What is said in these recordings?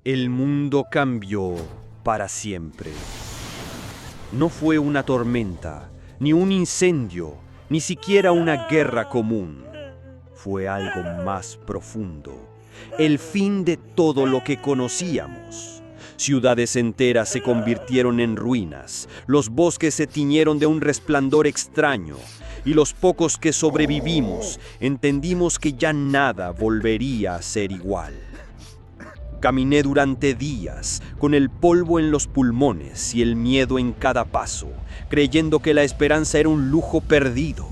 El mundo cambió para siempre. No fue una tormenta, ni un incendio, ni siquiera una guerra común. Fue algo más profundo, el fin de todo lo que conocíamos. Ciudades enteras se convirtieron en ruinas, los bosques se tiñeron de un resplandor extraño, y los pocos que sobrevivimos entendimos que ya nada volvería a ser igual. Caminé durante días, con el polvo en los pulmones y el miedo en cada paso, creyendo que la esperanza era un lujo perdido.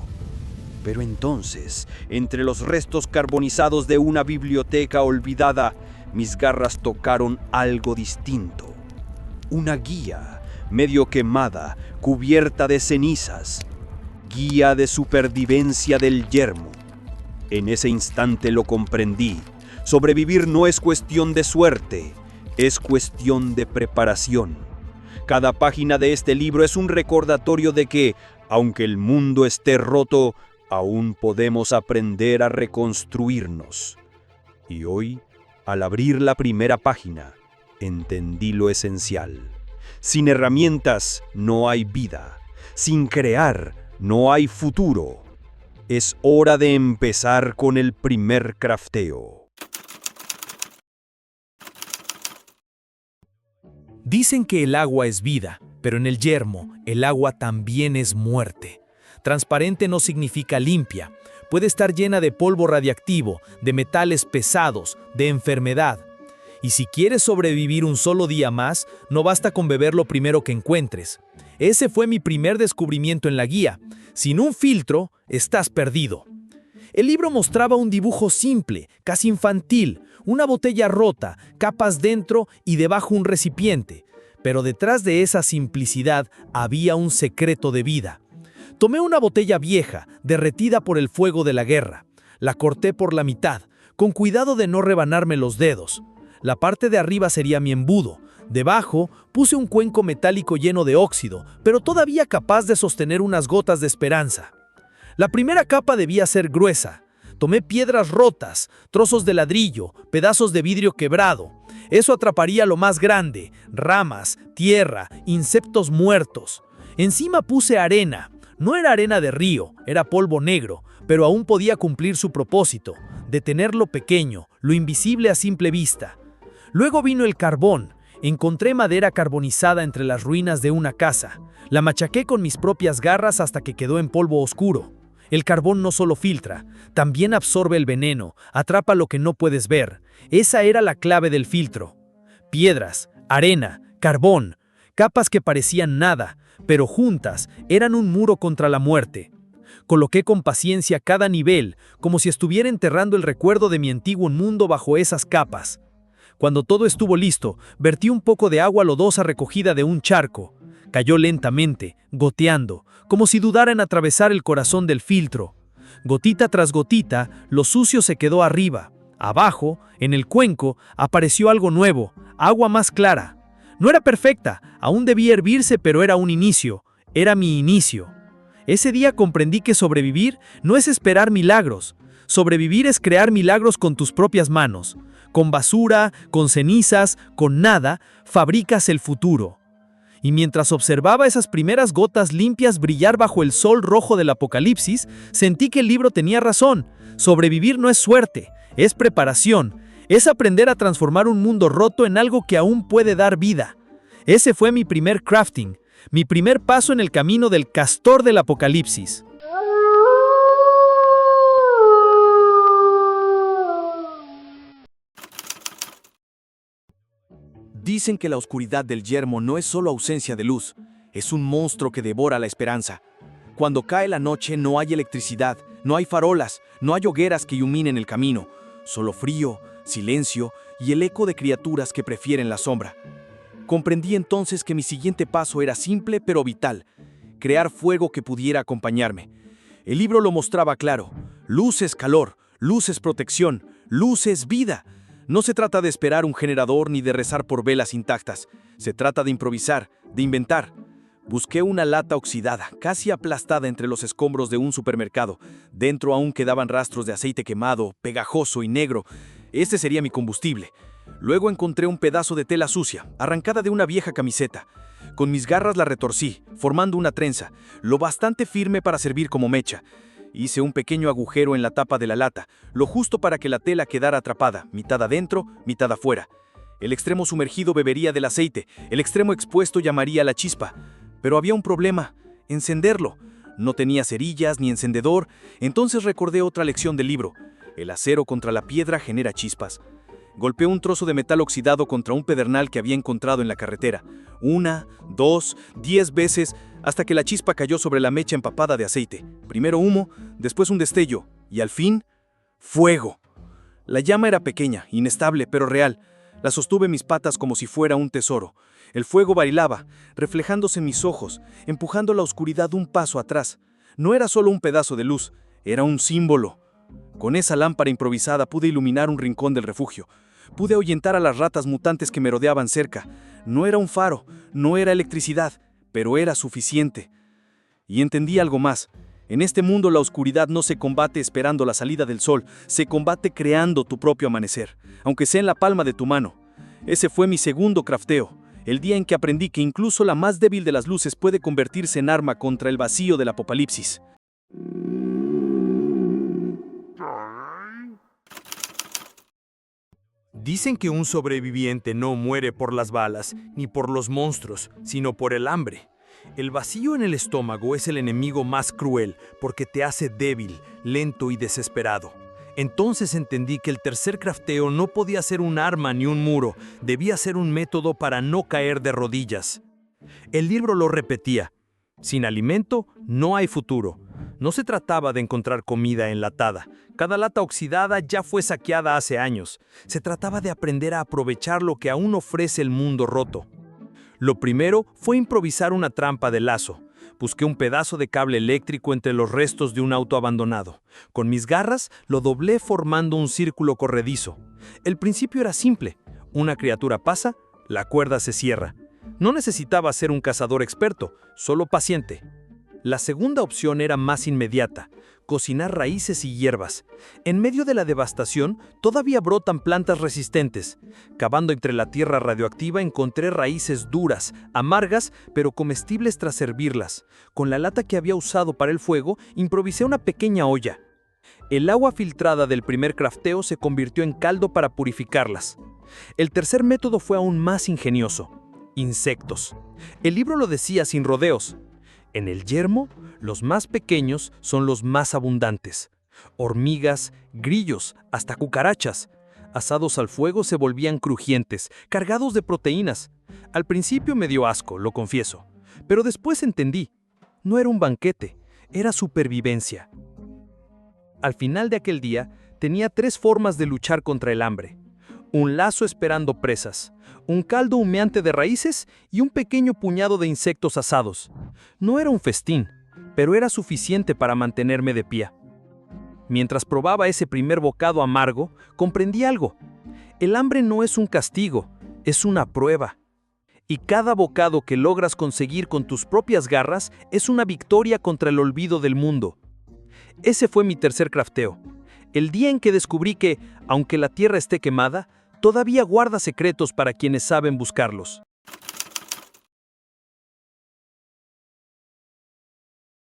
Pero entonces, entre los restos carbonizados de una biblioteca olvidada, mis garras tocaron algo distinto. Una guía, medio quemada, cubierta de cenizas. Guía de supervivencia del yermo. En ese instante lo comprendí. Sobrevivir no es cuestión de suerte, es cuestión de preparación. Cada página de este libro es un recordatorio de que, aunque el mundo esté roto, aún podemos aprender a reconstruirnos. Y hoy, al abrir la primera página, entendí lo esencial. Sin herramientas no hay vida. Sin crear no hay futuro. Es hora de empezar con el primer crafteo. Dicen que el agua es vida, pero en el yermo, el agua también es muerte. Transparente no significa limpia. Puede estar llena de polvo radiactivo, de metales pesados, de enfermedad. Y si quieres sobrevivir un solo día más, no basta con beber lo primero que encuentres. Ese fue mi primer descubrimiento en la guía. Sin un filtro, estás perdido. El libro mostraba un dibujo simple, casi infantil, una botella rota, capas dentro y debajo un recipiente. Pero detrás de esa simplicidad había un secreto de vida. Tomé una botella vieja, derretida por el fuego de la guerra. La corté por la mitad, con cuidado de no rebanarme los dedos. La parte de arriba sería mi embudo. Debajo puse un cuenco metálico lleno de óxido, pero todavía capaz de sostener unas gotas de esperanza. La primera capa debía ser gruesa. Tomé piedras rotas, trozos de ladrillo, pedazos de vidrio quebrado. Eso atraparía lo más grande: ramas, tierra, insectos muertos. Encima puse arena. No era arena de río, era polvo negro, pero aún podía cumplir su propósito: detener lo pequeño, lo invisible a simple vista. Luego vino el carbón. Encontré madera carbonizada entre las ruinas de una casa. La machaqué con mis propias garras hasta que quedó en polvo oscuro. El carbón no solo filtra, también absorbe el veneno, atrapa lo que no puedes ver. Esa era la clave del filtro. Piedras, arena, carbón, capas que parecían nada, pero juntas eran un muro contra la muerte. Coloqué con paciencia cada nivel, como si estuviera enterrando el recuerdo de mi antiguo mundo bajo esas capas. Cuando todo estuvo listo, vertí un poco de agua lodosa recogida de un charco. Cayó lentamente, goteando, como si dudara en atravesar el corazón del filtro. Gotita tras gotita, lo sucio se quedó arriba. Abajo, en el cuenco, apareció algo nuevo, agua más clara. No era perfecta, aún debía hervirse, pero era un inicio. Era mi inicio. Ese día comprendí que sobrevivir no es esperar milagros. Sobrevivir es crear milagros con tus propias manos. Con basura, con cenizas, con nada, fabricas el futuro. Y mientras observaba esas primeras gotas limpias brillar bajo el sol rojo del apocalipsis, sentí que el libro tenía razón. Sobrevivir no es suerte, es preparación. Es aprender a transformar un mundo roto en algo que aún puede dar vida. Ese fue mi primer crafting, mi primer paso en el camino del castor del apocalipsis. Dicen que la oscuridad del yermo no es solo ausencia de luz, es un monstruo que devora la esperanza. Cuando cae la noche no hay electricidad, no hay farolas, no hay hogueras que iluminen el camino, solo frío, silencio y el eco de criaturas que prefieren la sombra. Comprendí entonces que mi siguiente paso era simple pero vital: crear fuego que pudiera acompañarme. El libro lo mostraba claro: luz es calor, luz es protección, luz es vida. No se trata de esperar un generador ni de rezar por velas intactas. Se trata de improvisar, de inventar. Busqué una lata oxidada, casi aplastada entre los escombros de un supermercado. Dentro aún quedaban rastros de aceite quemado, pegajoso y negro. Este sería mi combustible. Luego encontré un pedazo de tela sucia, arrancada de una vieja camiseta. Con mis garras la retorcí, formando una trenza, lo bastante firme para servir como mecha. Hice un pequeño agujero en la tapa de la lata, lo justo para que la tela quedara atrapada, mitad adentro, mitad afuera. El extremo sumergido bebería del aceite, el extremo expuesto llamaría a la chispa. Pero había un problema: encenderlo. No tenía cerillas ni encendedor, entonces recordé otra lección del libro: el acero contra la piedra genera chispas. Golpeé un trozo de metal oxidado contra un pedernal que había encontrado en la carretera. 1, 2, 10 veces, hasta que la chispa cayó sobre la mecha empapada de aceite. Primero humo, después un destello, y al fin, fuego. La llama era pequeña, inestable, pero real. La sostuve en mis patas como si fuera un tesoro. El fuego bailaba, reflejándose en mis ojos, empujando la oscuridad un paso atrás. No era solo un pedazo de luz, era un símbolo. Con esa lámpara improvisada pude iluminar un rincón del refugio. Pude ahuyentar a las ratas mutantes que me rodeaban cerca. No era un faro, no era electricidad, pero era suficiente. Y entendí algo más. En este mundo la oscuridad no se combate esperando la salida del sol, se combate creando tu propio amanecer, aunque sea en la palma de tu mano. Ese fue mi segundo crafteo, el día en que aprendí que incluso la más débil de las luces puede convertirse en arma contra el vacío del apocalipsis. Dicen que un sobreviviente no muere por las balas ni por los monstruos, sino por el hambre. El vacío en el estómago es el enemigo más cruel porque te hace débil, lento y desesperado. Entonces entendí que el tercer crafteo no podía ser un arma ni un muro, debía ser un método para no caer de rodillas. El libro lo repetía: sin alimento no hay futuro. No se trataba de encontrar comida enlatada. Cada lata oxidada ya fue saqueada hace años. Se trataba de aprender a aprovechar lo que aún ofrece el mundo roto. Lo primero fue improvisar una trampa de lazo. Busqué un pedazo de cable eléctrico entre los restos de un auto abandonado. Con mis garras lo doblé formando un círculo corredizo. El principio era simple. Una criatura pasa, la cuerda se cierra. No necesitaba ser un cazador experto, solo paciente. La segunda opción era más inmediata: cocinar raíces y hierbas. En medio de la devastación, todavía brotan plantas resistentes. Cavando entre la tierra radioactiva encontré raíces duras, amargas, pero comestibles tras hervirlas. Con la lata que había usado para el fuego, improvisé una pequeña olla. El agua filtrada del primer crafteo se convirtió en caldo para purificarlas. El tercer método fue aún más ingenioso: insectos. El libro lo decía sin rodeos. En el yermo, los más pequeños son los más abundantes. Hormigas, grillos, hasta cucarachas. Asados al fuego se volvían crujientes, cargados de proteínas. Al principio me dio asco, lo confieso, pero después entendí. No era un banquete, era supervivencia. Al final de aquel día, tenía 3 formas de luchar contra el hambre: un lazo esperando presas, un caldo humeante de raíces y un pequeño puñado de insectos asados. No era un festín, pero era suficiente para mantenerme de pie. Mientras probaba ese primer bocado amargo, comprendí algo. El hambre no es un castigo, es una prueba. Y cada bocado que logras conseguir con tus propias garras es una victoria contra el olvido del mundo. Ese fue mi tercer crafteo. El día en que descubrí que, aunque la tierra esté quemada, todavía guarda secretos para quienes saben buscarlos.